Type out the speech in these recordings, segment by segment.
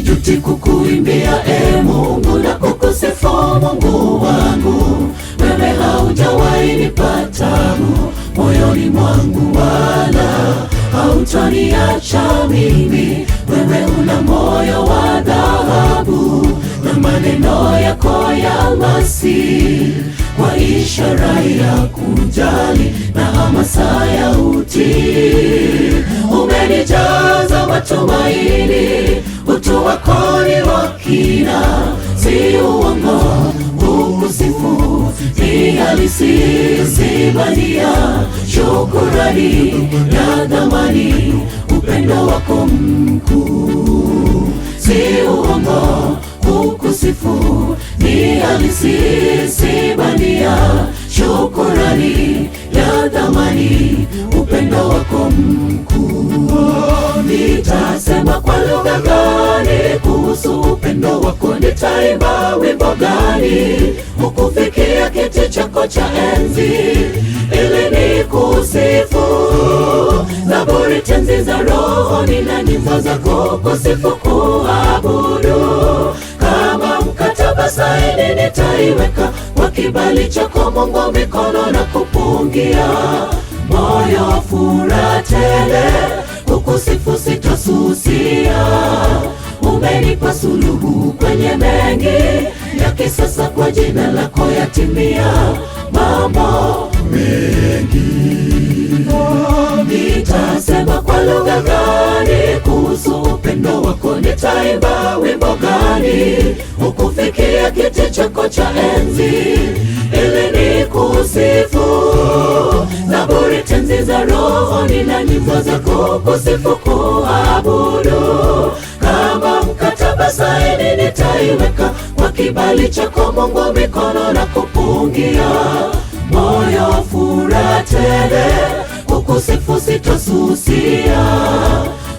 sijuti kukuimbia Mungu na kukusifu Mungu wangu. Wewe haujawahi nipata moyoni mwangu, wala hautaniacha mimi. Wewe una moyo wa dhahabu na maneno yako ya almasi, kwa ishara ya kujali na hamasa ya utii. Umenijaza matumaini, utu wako ni wa kina, si uongo. Kukusifu ni halisi, si bandia. Shukurani ya thamani, upendo wako mkuu, si uongo. Kukusifu ni halisi, si bandia. Shukurani ya thamani, upendo wako mkuu. Nitasema kwa lugha gani kuhusu upendo wako? Nitaimba wimbo gani ukufikia kiti chako cha enzi ili nikusifu? Zaburi, tenzi za rohoni na nyimbo zako kusifu, kuabudu. Kama mkataba saini nitaiweka kwa kibali chako Mungu, mikono na kupungia, moyo furaha tele. Kukusifu sitasusia, umenipa suluhu kwenye mengi ya kisasa, kwa jina lako yatimia mambo mengi. Nitasema kwa lugha gani kuhusu upendo wako? Nitaimba wimbo gani ukufikia kiti chako cha enzi ili nikusifu? Zaburi, tenzi za rohoni na nyimbo zako kusifu, kuabudu. Kama mkataba saini nitaiweka kwa kibali chako Mungu, mikono na kupungia, moyo furaha tele. Kukusifu sitasusia,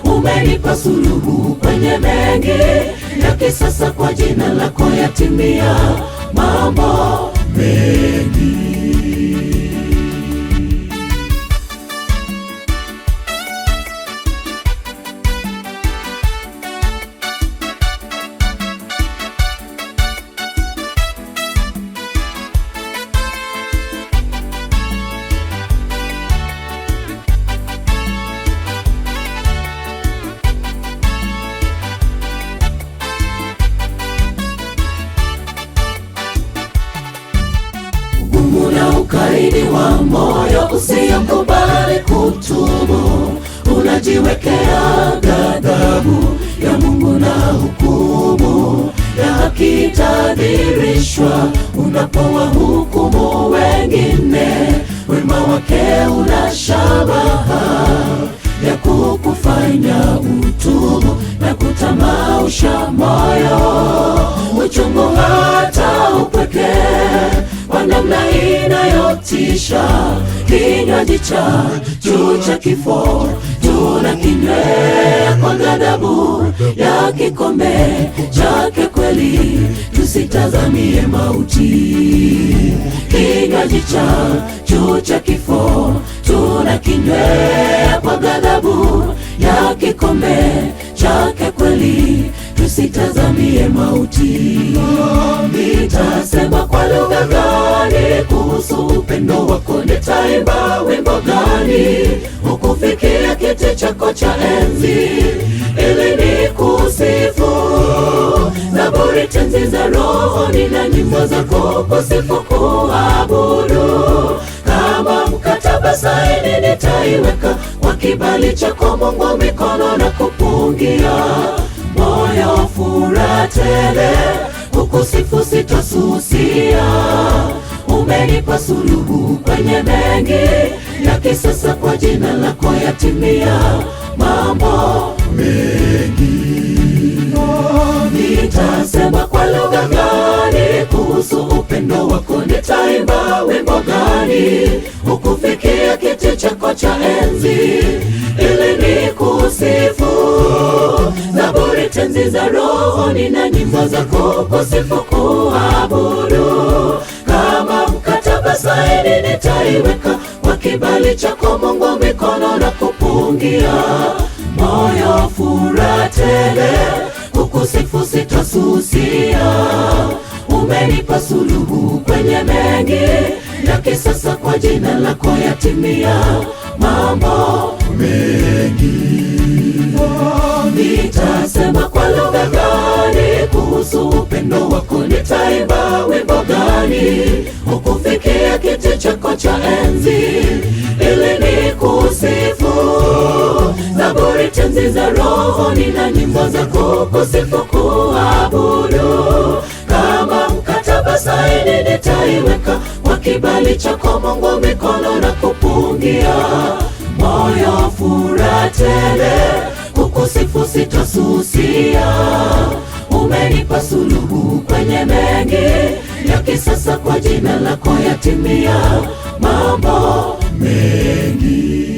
umenipa suluhu kwenye mengi ya kisasa, kwa jina lako yatimia mambo mengi. Na ukaidi wa moyo usiyokubali kutubu, unajiwekea ghadhabu ya Mungu na hukumu ya haki itadhihirishwa unapowahukumu wengine. Wema wake una shabaha ya kukufanya utubu na kutamausha moyo, uchungu hata upweke kwa namna inayotisha. Kinywaji cha juu cha kifo tunakinywea kwa ghadhabu ya kikombe chake kweli, tusitazamie mauti. Kinywaji cha juu cha kifo tunakinywea kwa ghadhabu ya kikombe chake kweli, tusitazamie mauti. Nitasema kwa lugha gani kuhusu upendo wako? Nitaimba wimbo gani ukufikia kiti chako cha enzi ili nikusifu? Zaburi, tenzi za rohoni na nyimbo zako kusifu, kuabudu. Kama mkataba saini nitaiweka kwa kibali chako Mungu, mikono na kupungia, moyo furaha tele. Kukusifu sitasusia, umenipa suluhu kwenye mengi ya kisasa, kwa jina lako yatimia mambo mengi. Nitasema kwa lugha gani kuhusu upendo wako? Nitaimba wimbo gani ukufikia kiti chako cha enzi ili nikusifu? Zaburi, tenzi za rohoni na nyimbo zako kusifu, kuabudu. Kama mkataba saini nitaiweka kwa kibali chako Mungu, mikono na kupungia, moyo furaha tele. Kukusifu suluhu kwenye mengi ya kisasa, kwa jina lako yatimia mambo mengi. Nitasema kwa lugha gani kuhusu upendo wako? Nitaimba wimbo gani ukufikia kiti chako cha enzi ili nikusifu? Zaburi, tenzi za rohoni na nyimbo za kukusifu, kuabudu. Kama mkataba saini nitaiweka kwa kibali chako Mungu, mikono na kupungia moyo furaha tele, kukusifu sitasusia. Umenipa suluhu kwenye mengi ya kisasa, kwa jina lako yatimia mambo mengi.